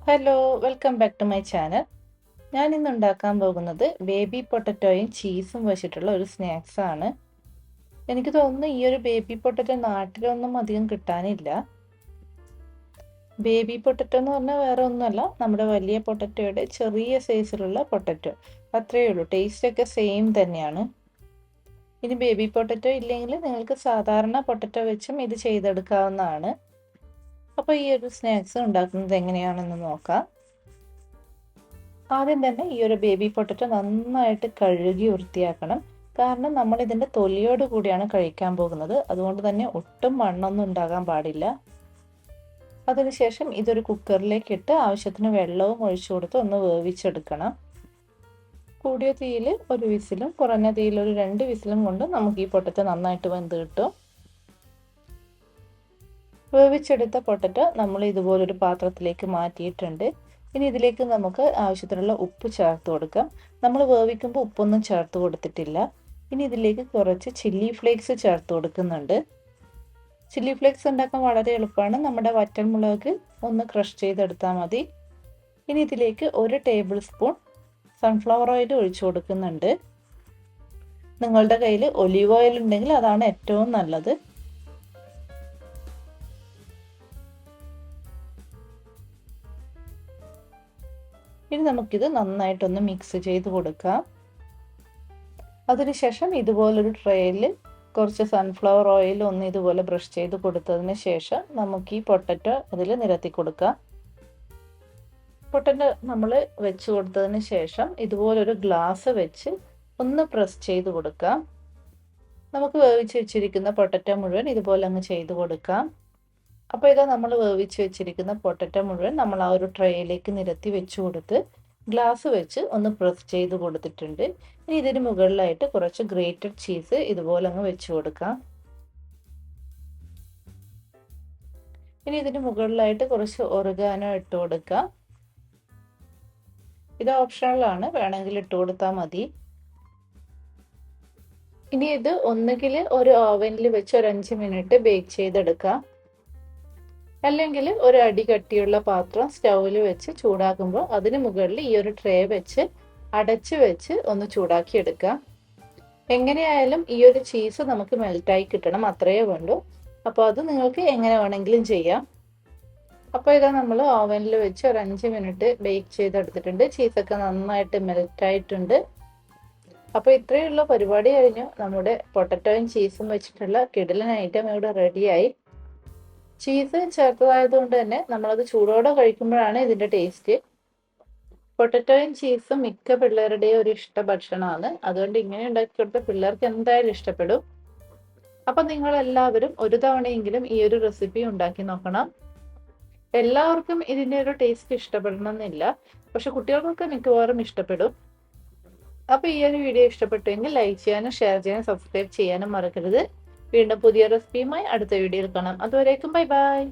Hello, welcome back to my channel. ഞാൻ ഇന്ന് ഉണ്ടാക്കാൻ പോകുന്നത് ബേബി പൊട്ടറ്റോയും ചീസും വെച്ചിട്ടുള്ള ഒരു സ്നാക്സ് ആണ്. എനിക്ക് തോന്നുന്നു ഈ ഒരു ബേബി പൊട്ടറ്റോ നാട്ടിലൊന്നും അധികം കിട്ടാനില്ല. ബേബി പൊട്ടറ്റോ എന്ന് പറഞ്ഞാൽ വേറെ ഒന്നുമല്ല, നമ്മുടെ വലിയ പൊട്ടറ്റോയുടെ ചെറിയ സൈസിലുള്ള പൊട്ടറ്റോ. അത്രയേ ഉള്ളൂ. ടേസ്റ്റ് ഒക്കെ സെയിം തന്നെയാണ്. ഇനി ബേബി പൊട്ടറ്റോ ഇല്ലെങ്കിൽ നിങ്ങൾക്ക് സാധാരണ പൊട്ടറ്റോ വെച്ചും ഇത് ചെയ്തെടുക്കാവുന്നതാണ്. അപ്പോൾ ഈ ഒരു സ്നാക്സ് ഉണ്ടാക്കുന്നത് എങ്ങനെയാണെന്ന് നോക്കാം. ആദ്യം തന്നെ ഈ ഒരു ബേബി പൊട്ടറ്റോ നന്നായിട്ട് കഴുകി വൃത്തിയാക്കണം. കാരണം നമ്മൾ ഇതിൻ്റെ തൊലിയോട് കൂടിയാണ് കഴിക്കാൻ പോകുന്നത്. അതുകൊണ്ട് തന്നെ ഒട്ടും മണ്ണൊന്നും ഉണ്ടാകാൻ പാടില്ല. അതിനുശേഷം ഇതൊരു കുക്കറിലേക്ക് ഇട്ട് ആവശ്യത്തിന് വെള്ളവും ഒഴിച്ചു കൊടുത്ത് ഒന്ന് വേവിച്ചെടുക്കണം. കൂടിയ തീയിൽ ഒരു വിസിലും കുറഞ്ഞ തീയിൽ ഒരു 2 വിസിലും കൊണ്ട് നമുക്ക് ഈ പൊട്ടറ്റോ നന്നായിട്ട് വെന്ത് കിട്ടും. വേവിച്ചെടുത്ത പൊട്ടറ്റോ നമ്മൾ ഇതുപോലൊരു പാത്രത്തിലേക്ക് മാറ്റിയിട്ടുണ്ട്. ഇനി ഇതിലേക്ക് നമുക്ക് ആവശ്യത്തിനുള്ള ഉപ്പ് ചേർത്ത് കൊടുക്കാം. നമ്മൾ വേവിക്കുമ്പോൾ ഉപ്പൊന്നും ചേർത്ത് കൊടുത്തിട്ടില്ല. ഇനി ഇതിലേക്ക് കുറച്ച് ചില്ലി ഫ്ലേക്സ് ചേർത്ത് കൊടുക്കുന്നുണ്ട്. ചില്ലി ഫ്ലേക്സ് ഉണ്ടാക്കാൻ വളരെ എളുപ്പമാണ്. നമ്മുടെ വറ്റൽമുളക് ഒന്ന് ക്രഷ് ചെയ്തെടുത്താൽ മതി. ഇനി ഇതിലേക്ക് 1 ടേബിൾ സ്പൂൺ സൺഫ്ലവർ ഓയിൽ ഒഴിച്ചു കൊടുക്കുന്നുണ്ട്. നിങ്ങളുടെ കയ്യിൽ ഒലീവ് ഓയിൽ ഉണ്ടെങ്കിൽ അതാണ് ഏറ്റവും നല്ലത്. ഇനി നമുക്കിത് നന്നായിട്ടൊന്ന് മിക്സ് ചെയ്ത് കൊടുക്കാം. അതിനുശേഷം ഇതുപോലൊരു ട്രേയിൽ കുറച്ച് സൺഫ്ലവർ ഓയിൽ ഒന്ന് ഇതുപോലെ ബ്രഷ് ചെയ്ത് കൊടുത്തതിന് ശേഷം നമുക്ക് ഈ പൊട്ടറ്റോ അതിൽ നിരത്തി കൊടുക്കാം. പൊട്ടറ്റോ നമ്മൾ വെച്ച് കൊടുത്തതിന് ശേഷം ഇതുപോലൊരു ഗ്ലാസ് വെച്ച് ഒന്ന് പ്രസ് ചെയ്ത് കൊടുക്കാം. നമുക്ക് വേവിച്ച് വെച്ചിരിക്കുന്ന പൊട്ടറ്റോ മുഴുവൻ ഇതുപോലെ അങ്ങ് ചെയ്ത് കൊടുക്കാം. അപ്പോൾ ഇതാ നമ്മൾ വേവിച്ച് വെച്ചിരിക്കുന്ന പൊട്ടറ്റോ മുഴുവൻ നമ്മൾ ആ ഒരു ട്രേയിലേക്ക് നിരത്തി വെച്ച് കൊടുത്ത് ഗ്ലാസ് വെച്ച് ഒന്ന് പ്രസ് ചെയ്ത് കൊടുത്തിട്ടുണ്ട്. ഇനി ഇതിന് മുകളിലായിട്ട് കുറച്ച് ഗ്രേറ്റഡ് ചീസ് ഇതുപോലെ അങ്ങ് വെച്ച് കൊടുക്കാം. ഇനി ഇതിന് മുകളിലായിട്ട് കുറച്ച് ഒറിഗാനോ ഇട്ട് കൊടുക്കാം. ഇത് ഓപ്ഷണലാണ്, വേണമെങ്കിൽ ഇട്ട് കൊടുത്താൽ മതി. ഇനി ഇത് ഒന്നുകിൽ ഒരു ഓവനിൽ വെച്ച് ഒരു 5 മിനിറ്റ് ബേക്ക് ചെയ്തെടുക്കാം. അല്ലെങ്കിൽ ഒരു അടി കട്ടിയുള്ള പാത്രം സ്റ്റൗവിൽ വെച്ച് ചൂടാക്കുമ്പോൾ അതിന് മുകളിൽ ഈ ഒരു ട്രേ വെച്ച് അടച്ച് വെച്ച് ഒന്ന് ചൂടാക്കി എടുക്കാം. എങ്ങനെയായാലും ഈ ഒരു ചീസ് നമുക്ക് മെൽറ്റായി കിട്ടണം, അത്രയേ വേണ്ടൂ. അപ്പോൾ അത് നിങ്ങൾക്ക് എങ്ങനെ വേണമെങ്കിലും ചെയ്യാം. അപ്പോൾ ഇതാ നമ്മൾ ഓവനിൽ വെച്ച് ഒരു 5 മിനിറ്റ് ബേക്ക് ചെയ്തെടുത്തിട്ടുണ്ട്. ചീസൊക്കെ നന്നായിട്ട് മെൽറ്റായിട്ടുണ്ട്. അപ്പോൾ ഇത്രയുള്ള പരിപാടി കഴിഞ്ഞു. നമ്മുടെ പൊട്ടറ്റോയും ചീസും വെച്ചിട്ടുള്ള കിടിലൻ ഐറ്റം ഇവിടെ റെഡിയായി. ചീസ് ചേർത്തതായതുകൊണ്ട് തന്നെ നമ്മളത് ചൂടോടെ കഴിക്കുമ്പോഴാണ് ഇതിൻ്റെ ടേസ്റ്റ്. പൊട്ടറ്റോയും ചീസും മിക്ക പിള്ളേരുടെയും ഒരു ഇഷ്ട ഭക്ഷണമാണ്. അതുകൊണ്ട് ഇങ്ങനെ ഉണ്ടാക്കി കൊടുത്ത പിള്ളേർക്ക് എന്തായാലും ഇഷ്ടപ്പെടും. അപ്പം നിങ്ങളെല്ലാവരും ഒരു തവണയെങ്കിലും ഈ ഒരു റെസിപ്പി ഉണ്ടാക്കി നോക്കണം. എല്ലാവർക്കും ഇതിൻ്റെ ഒരു ടേസ്റ്റ് ഇഷ്ടപ്പെടണമെന്നില്ല, പക്ഷെ കുട്ടികൾക്കൊക്കെ മിക്കവാറും ഇഷ്ടപ്പെടും. അപ്പോൾ ഈ ഒരു വീഡിയോ ഇഷ്ടപ്പെട്ടുവെങ്കിൽ ലൈക്ക് ചെയ്യാനും ഷെയർ ചെയ്യാനും സബ്സ്ക്രൈബ് ചെയ്യാനും മറക്കരുത്. വീണ്ടും പുതിയ റെസിപ്പിയുമായി അടുത്ത വീഡിയോയിൽ കാണാം. അതുവരേക്കും ബൈ ബൈ.